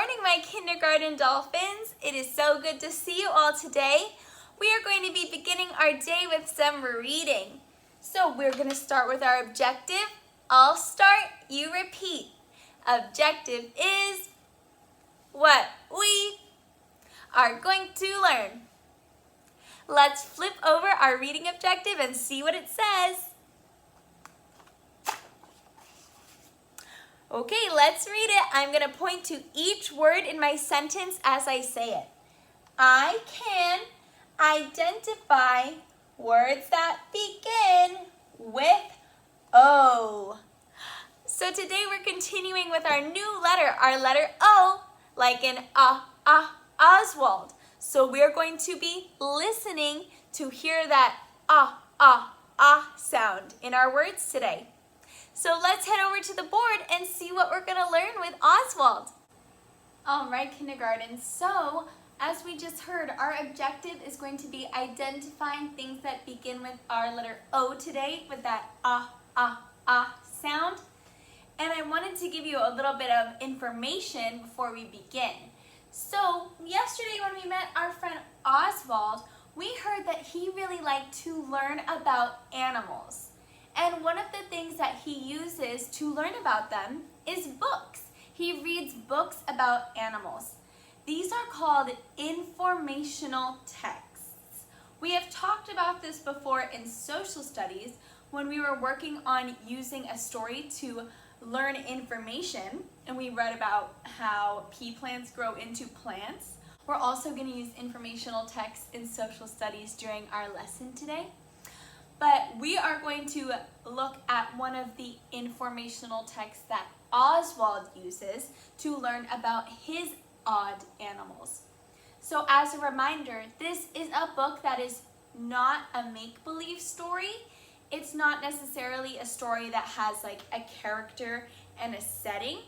morning, my kindergarten dolphins. It is so good to see you all today. We are going to be beginning our day with some reading. So we're going to start with our objective. I'll start, you repeat. Objective is what we are going to learn. Let's flip over our reading objective and see what it says. Okay, let's read it. I'm going to point to each word in my sentence as I say it. I can identify words that begin with O. So today we're continuing with our new letter, our letter O, like in Oswald. So we're going to be listening to hear that sound in our words today. So let's head over to the board and see what we're going to learn with Oswald. All right, kindergarten. So, as we just heard, our objective is going to be identifying things that begin with our letter O today with that sound. And I wanted to give you a little bit of information before we begin. So, yesterday when we met our friend Oswald, we heard that he really liked to learn about animals. And one of the things that he uses to learn about them is books. He reads books about animals. These are called informational texts. We have talked about this before in social studies when we were working on using a story to learn information, and we read about how pea plants grow into plants. We're also going to use informational texts in social studies during our lesson today. But we are going to look at one of the informational texts that Oswald uses to learn about his odd animals. So as a reminder, this is a book that is not a make-believe story. It's not necessarily a story that has like a character and a setting,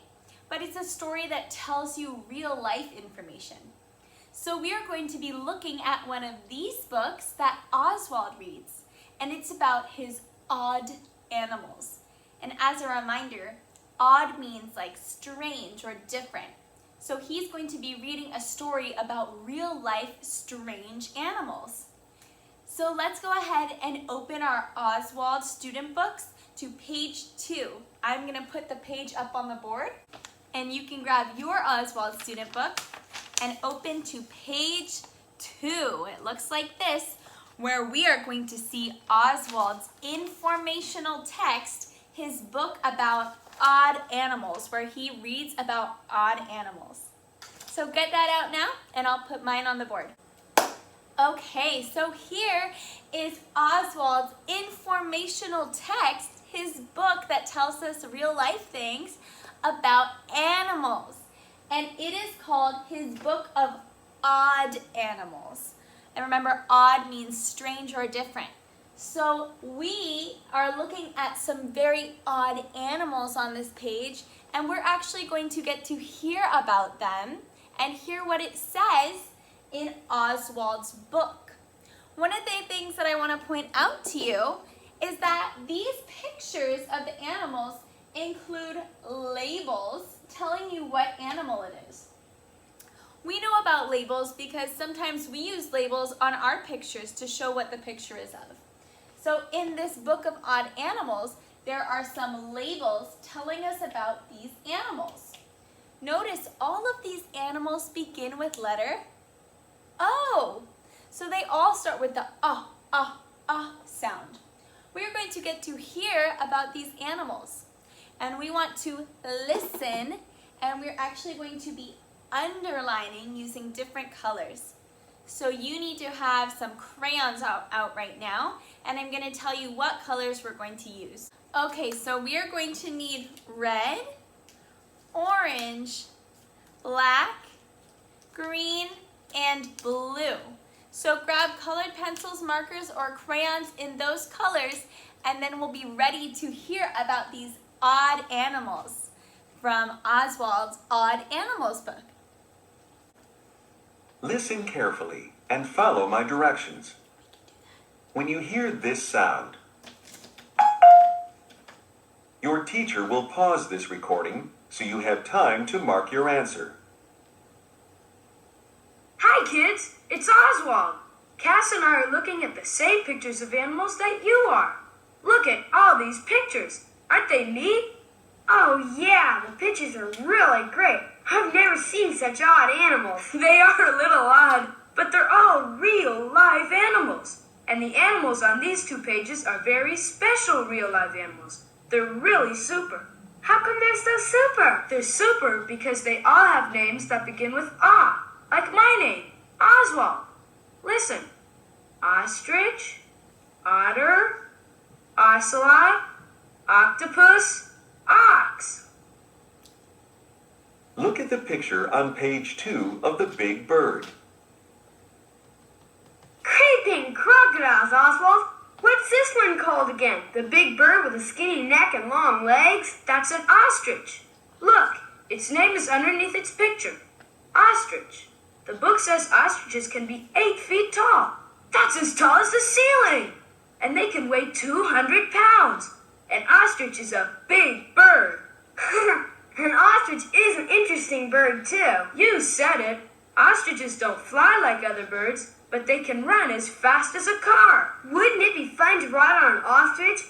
but it's a story that tells you real life information. So we are going to be looking at one of these books that Oswald reads. And it's about his odd animals. And as a reminder, odd means like strange or different. So he's going to be reading a story about real life strange animals. So let's go ahead and open our Oswald student books to page 2. I'm going to put the page up on the board, and you can grab your Oswald student book and open to page 2. It looks like this, where we are going to see Oswald's informational text, his book about odd animals, where he reads about odd animals. So get that out now, and I'll put mine on the board. Okay, so here is Oswald's informational text, his book that tells us real life things about animals. And it is called his book of odd animals. And remember, odd means strange or different. So we are looking at some very odd animals on this page, and we're actually going to get to hear about them and hear what it says in Oswald's book. One of the things that I want to point out to you is that these pictures of the animals include labels telling you what animal it is. We know about labels because sometimes we use labels on our pictures to show what the picture is of. So in this book of odd animals, there are some labels telling us about these animals. Notice all of these animals begin with letter O. So they all start with the sound. We're going to get to hear about these animals. And we want to listen, and we're actually going to be underlining using different colors. So you need to have some crayons out right now, and I'm going to tell you what colors we're going to use. Okay, so we are going to need red, orange, black, green, and blue. So grab colored pencils, markers, or crayons in those colors, and then we'll be ready to hear about these odd animals from Oswald's Odd Animals book. Listen carefully and follow my directions. When you hear this sound, your teacher will pause this recording so you have time to mark your answer. Hi, kids. It's Oswald. Cass and I are looking at the same pictures of animals that you are. Look at all these pictures. Aren't they neat? Oh yeah, the pictures are really great. I've never seen such odd animals. They are a little odd, but they're all real live animals. And the animals on these 2 pages are very special real live animals. They're really super. How come they're so super? They're super because they all have names that begin with "ah," like my name, Oswald. Listen. Ostrich, otter, ocelot, octopus, ox. Look at the picture on page 2 of the big bird. Creeping crocodiles, Oswald. What's this one called again? The big bird with a skinny neck and long legs? That's an ostrich. Look, its name is underneath its picture. Ostrich. The book says ostriches can be 8 feet tall. That's as tall as the ceiling. And they can weigh 200 pounds. An ostrich is a big bird. An ostrich is an interesting bird, too. You said it. Ostriches don't fly like other birds, but they can run as fast as a car. Wouldn't it be fun to ride on an ostrich?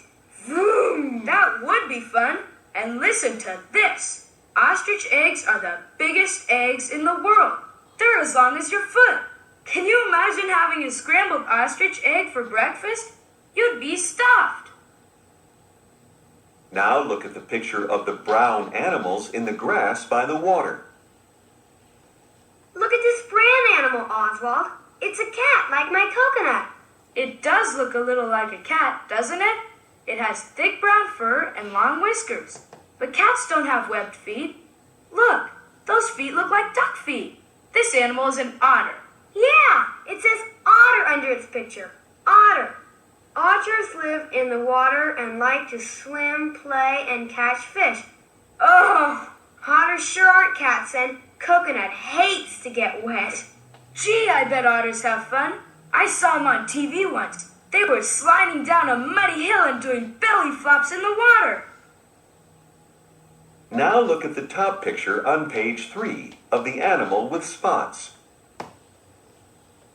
Vroom! That would be fun. And listen to this. Ostrich eggs are the biggest eggs in the world. They're as long as your foot. Can you imagine having a scrambled ostrich egg for breakfast? You'd be stuffed. Now look at the picture of the brown animals in the grass by the water. Look at this brown animal, Oswald. It's a cat, like my coconut. It does look a little like a cat, doesn't it? It has thick brown fur and long whiskers. But cats don't have webbed feet. Look, those feet look like duck feet. This animal is an otter. Yeah, it says otter under its picture. Otter. Otters live in the water and like to swim, play, and catch fish. Oh, otters sure aren't cats, and Coconut hates to get wet. Gee, I bet otters have fun. I saw them on TV once. They were sliding down a muddy hill and doing belly flops in the water. Now look at the top picture on page 3 of the animal with spots.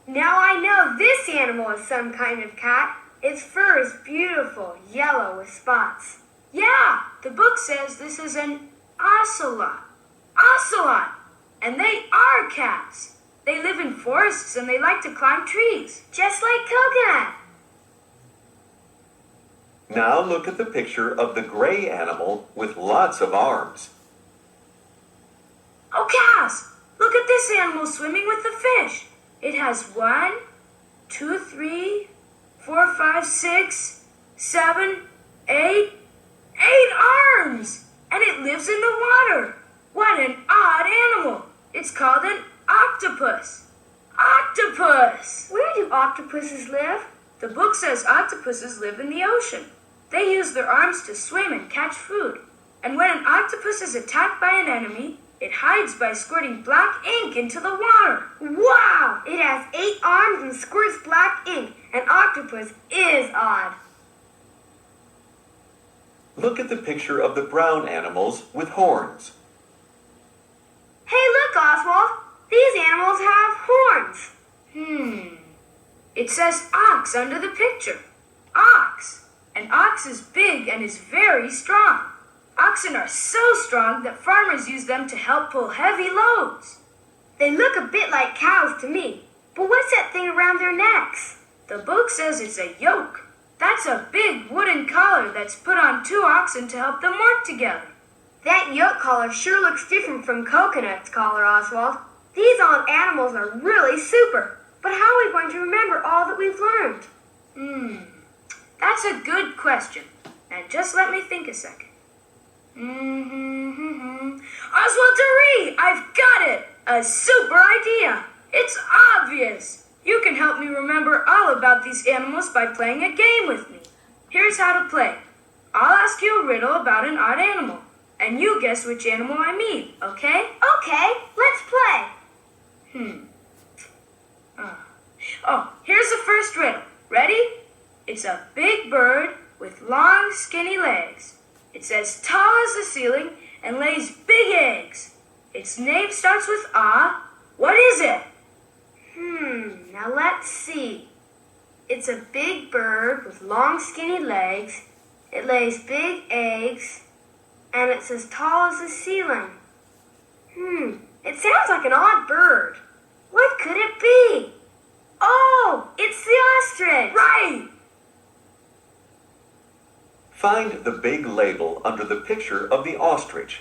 Now I know this animal is some kind of cat. Its fur is beautiful, yellow with spots. Yeah, the book says this is an ocelot. Ocelot! And they are cats. They live in forests and they like to climb trees. Just like Coconut. Now look at the picture of the gray animal with lots of arms. Oh, Cass! Look at this animal swimming with the fish. It has 1, 2, 3, 4, 5, 6, 7, 8 arms! And it lives in the water. What an odd animal. It's called an octopus. Octopus! Where do octopuses live? The book says octopuses live in the ocean. They use their arms to swim and catch food. And when an octopus is attacked by an enemy, it hides by squirting black ink into the water. Wow! It has 8 arms and squirts black ink. An octopus is odd. Look at the picture of the brown animals with horns. Hey, look, Oswald. These animals have horns. It says ox under the picture. Ox. An ox is big and is very strong. Oxen are so strong that farmers use them to help pull heavy loads. They look a bit like cows to me. But what's that thing around their necks? The book says it's a yoke. That's a big wooden collar that's put on 2 oxen to help them work together. That yoke collar sure looks different from Coconut's collar, Oswald. These odd animals are really super. But how are we going to remember all that we've learned? That's a good question. And just let me think a second. Oswald Duree! I've got it! A super idea! It's obvious! You can help me remember all about these animals by playing a game with me. Here's how to play. I'll ask you a riddle about an odd animal, and you guess which animal I mean, okay? Okay, let's play. Here's the first riddle. Ready? It's a big bird with long, skinny legs. It's as tall as the ceiling and lays big eggs. Its name starts with ah. What is it? Now let's see. It's a big bird with long skinny legs. It lays big eggs, and it's as tall as the ceiling. It sounds like an odd bird. What could it be? Oh, it's the ostrich! Right! Find the big label under the picture of the ostrich.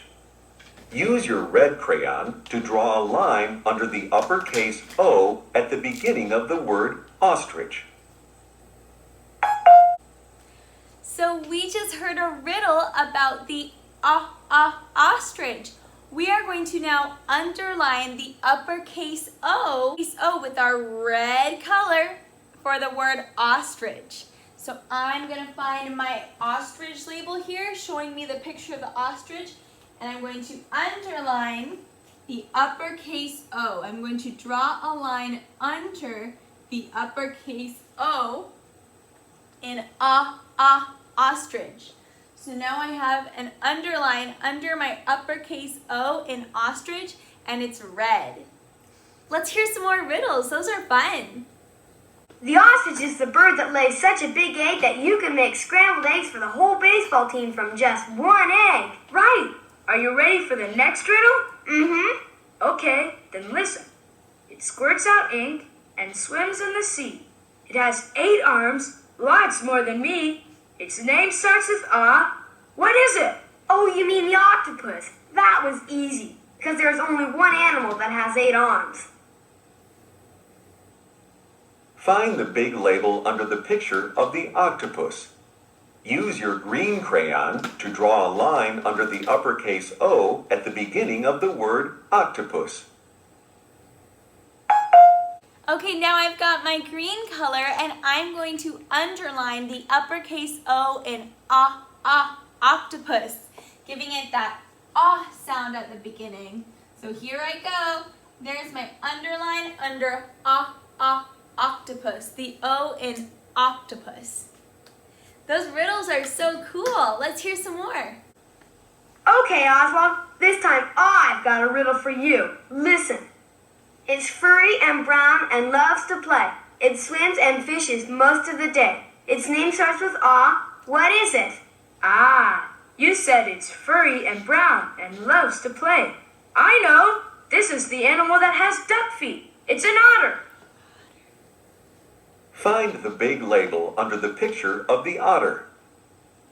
Use your red crayon to draw a line under the uppercase O at the beginning of the word ostrich. So we just heard a riddle about the ostrich. We are going to now underline the uppercase O with our red color for the word ostrich. So I'm going to find my ostrich label here showing me the picture of the ostrich, and I'm going to underline the uppercase O. I'm going to draw a line under the uppercase O in ostrich. So now I have an underline under my uppercase O in ostrich, and it's red. Let's hear some more riddles. Those are fun. The ostrich is the bird that lays such a big egg that you can make scrambled eggs for the whole baseball team from just one egg. Right! Are you ready for the next riddle? Okay, then listen. It squirts out ink and swims in the sea. It has 8 arms, lots more than me. Its name starts with ah. What is it? Oh, you mean the octopus? That was easy, because there's only one animal that has 8 arms. Find the big label under the picture of the octopus. Use your green crayon to draw a line under the uppercase O at the beginning of the word octopus. Okay, now I've got my green color, and I'm going to underline the uppercase O in octopus, giving it that sound at the beginning. So here I go. There's my underline under octopus, the O in octopus. Those riddles are so cool. Let's hear some more. Okay, Oswald, this time I've got a riddle for you. Listen. It's furry and brown and loves to play. It swims and fishes most of the day. Its name starts with ah. What is it? Ah, you said it's furry and brown and loves to play. I know! This is the animal that has duck feet. It's an otter. Find the big label under the picture of the otter.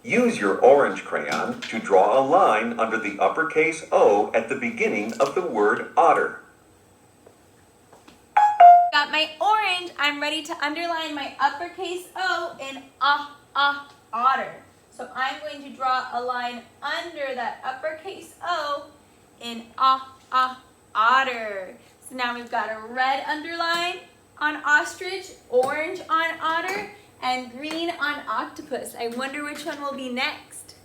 Use your orange crayon to draw a line under the uppercase O at the beginning of the word otter. Got my orange. I'm ready to underline my uppercase O in otter. So I'm going to draw a line under that uppercase O in otter. So now we've got a red underline on ostrich, orange on otter, and green on octopus. I wonder which one will be next.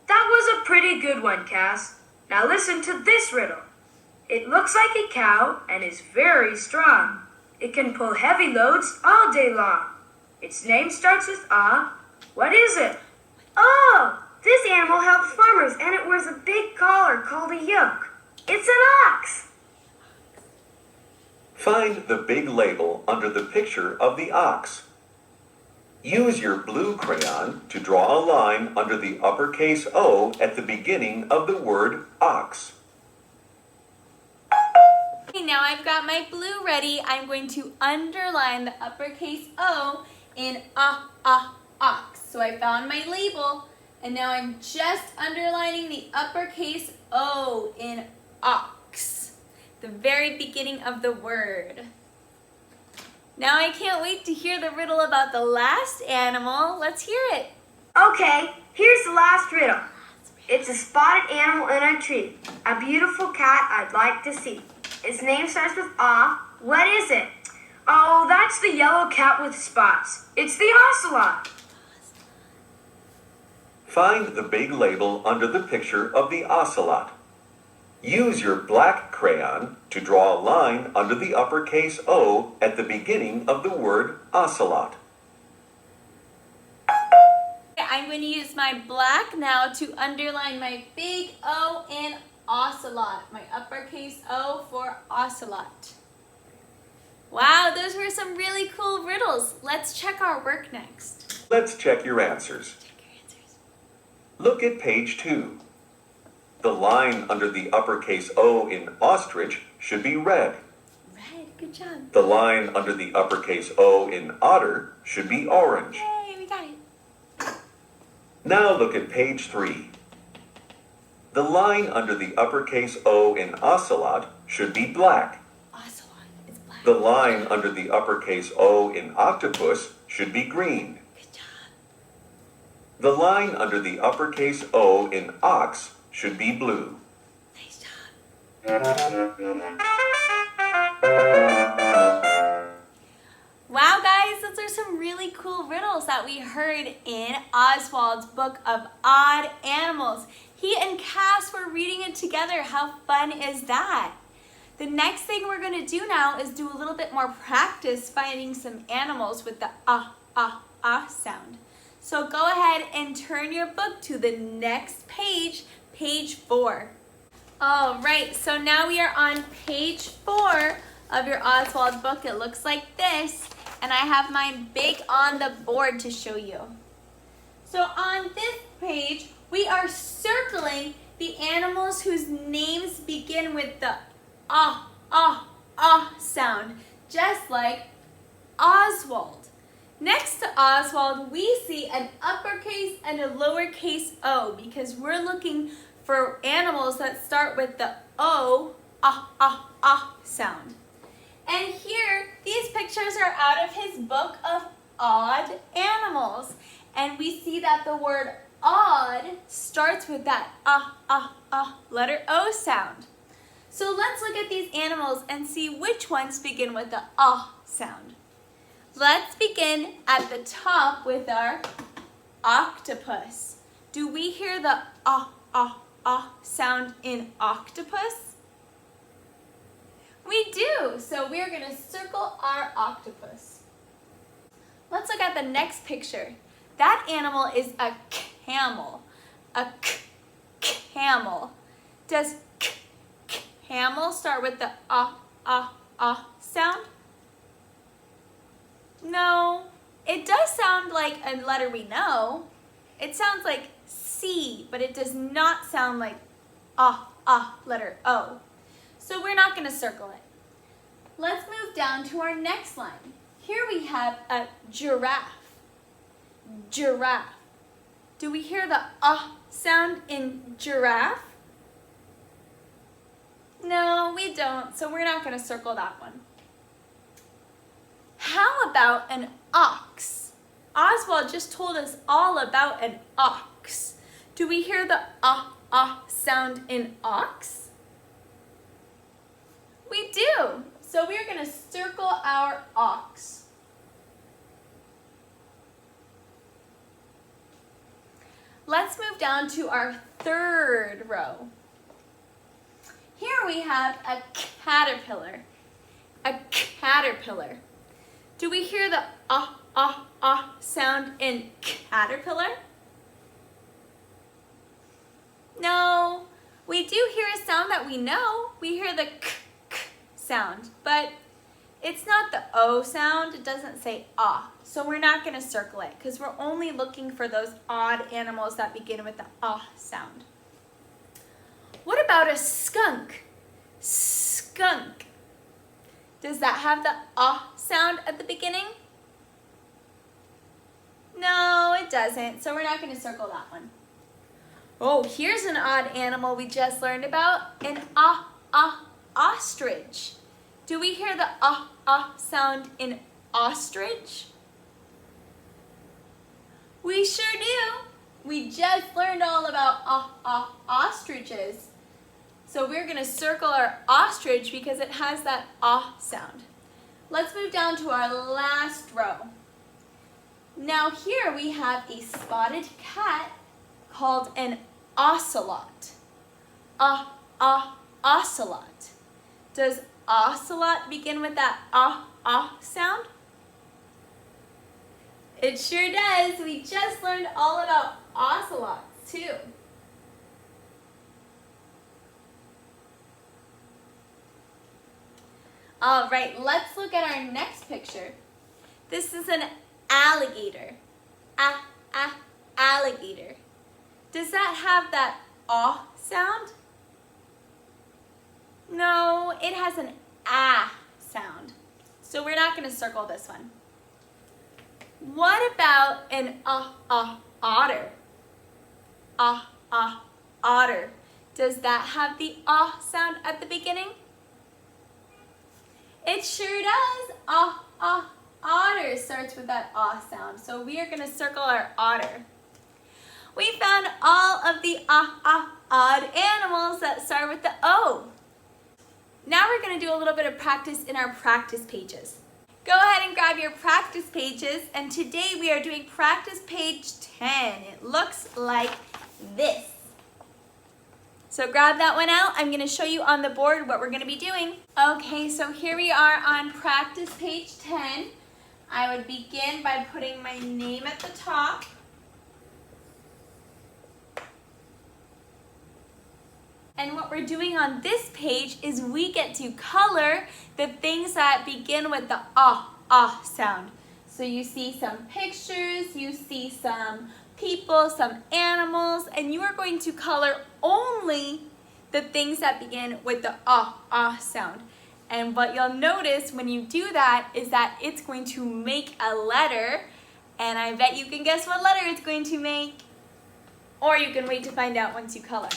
That was a pretty good one, Cass. Now listen to this riddle. It looks like a cow and is very strong. It can pull heavy loads all day long. Its name starts with ah. What is it? Oh, this animal helps farmers, and it wears a big collar called a yoke. It's an ox. Find the big label under the picture of the ox. Use your blue crayon to draw a line under the uppercase O at the beginning of the word ox. Okay, now I've got my blue ready. I'm going to underline the uppercase O in ox. So I found my label, and now I'm just underlining the uppercase O in ox, the very beginning of the word. Now I can't wait to hear the riddle about the last animal. Let's hear it. Okay, here's the last riddle. It's a spotted animal in a tree, a beautiful cat I'd like to see. Its name starts with ah. What is it? Oh, that's the yellow cat with spots. It's the ocelot. Find the big label under the picture of the ocelot. Use your black crayon to draw a line under the uppercase O at the beginning of the word ocelot. I'm going to use my black now to underline my big O in ocelot, my uppercase O for ocelot. Wow, those were some really cool riddles. Let's check our work next. Let's check your answers. Check your answers. Look at page 2. The line under the uppercase O in ostrich should be red. Red, good job. The line under the uppercase O in otter should be orange. Yay, we got it. Now look at page 3. The line under the uppercase O in ocelot should be black. Ocelot is black. The line under the uppercase O in octopus should be green. Good job. The line under the uppercase O in ox should be blue. Nice job. Wow, guys, those are some really cool riddles that we heard in Oswald's book of Odd Animals. He and Cass were reading it together. How fun is that? The next thing we're going to do now is do a little bit more practice finding some animals with the sound. So go ahead and turn your book to the next page, page 4. All right, so now we are on page 4 of your Oswald book. It looks like this, and I have mine big on the board to show you. So on this page, we are circling the animals whose names begin with the sound, just like Oswald. Next to Oswald, we see an uppercase and a lowercase o because we're looking for animals that start with the sound. And here, these pictures are out of his book of Odd Animals. And we see that the word odd starts with that letter O sound. So let's look at these animals and see which ones begin with the sound. Let's begin at the top with our octopus. Do we hear the sound in octopus? We do, so we're going to circle our octopus. Let's look at the next picture. That animal is a camel. A camel. Does camel start with the sound? No, it does sound like a letter we know. It sounds like C, but it does not sound like letter O. So we're not going to circle it. Let's move down to our next line. Here we have a giraffe. Giraffe. Do we hear the sound in giraffe? No, we don't, so we're not going to circle that one. How about an ox? Oswald just told us all about an ox. Do we hear the sound in ox? We do. So we're going to circle our ox. Let's move down to our third row. Here we have a caterpillar. A caterpillar. Do we hear the sound in caterpillar? No. We do hear a sound that we know. We hear the k sound, but it's not the O sound. It doesn't say so we're not going to circle it because we're only looking for those odd animals that begin with the sound. What about a skunk? Skunk. Does that have the sound at the beginning? No, it doesn't, so we're not going to circle that one. Oh, here's an odd animal we just learned about, an ostrich. Do we hear the sound in ostrich? We sure do. We just learned all about ostriches. So we're going to circle our ostrich because it has that sound. Let's move down to our last row. Now here we have a spotted cat called an ocelot. Ocelot. Does ocelot begin with that sound? It sure does. We just learned all about ocelots too. All right, let's look at our next picture. This is an alligator. Alligator. Does that have that ah sound? No, it has an ah sound. So we're not going to circle this one. What about an otter? Otter. Does that have the ah sound at the beginning? It sure does. Otter starts with that ah sound. So we are going to circle our otter. We found all of the odd animals that start with the O. Now we're going to do a little bit of practice in our practice pages. Go ahead and grab your practice pages, and today we are doing practice page 10. It looks like this. So grab that one out. I'm going to show you on the board what we're going to be doing. Okay, so here we are on practice page 10. I would begin by putting my name at the top. And what we're doing on this page is we get to color the things that begin with the ah sound. So you see some pictures, you see some people, some animals, and you are going to color only the things that begin with the ah sound. And what you'll notice when you do that is that it's going to make a letter, and I bet you can guess what letter it's going to make, or you can wait to find out once you color.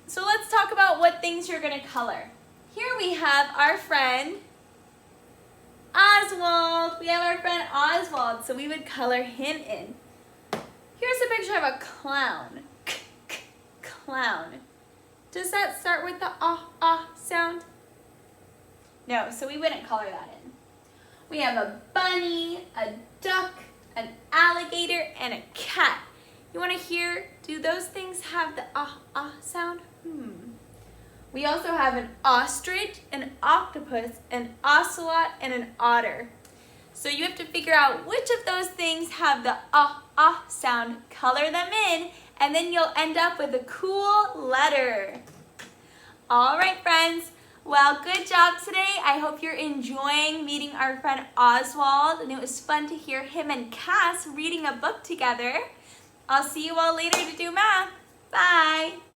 So let's talk about what things you're going to color. Here we have our friend Oswald. We have our friend Oswald, so we would color him in. Here's a picture of a clown. Clown. Does that start with the ah sound? No, so we wouldn't color that in. We have a bunny, a duck, an alligator, and a cat. You want to hear, do those things have the ah sound? We also have an ostrich, an octopus, an ocelot, and an otter. So you have to figure out which of those things have the ah sound, color them in, and then you'll end up with a cool letter. All right, friends. Well, good job today. I hope you're enjoying meeting our friend Oswald, and it was fun to hear him and Cass reading a book together. I'll see you all later to do math. Bye.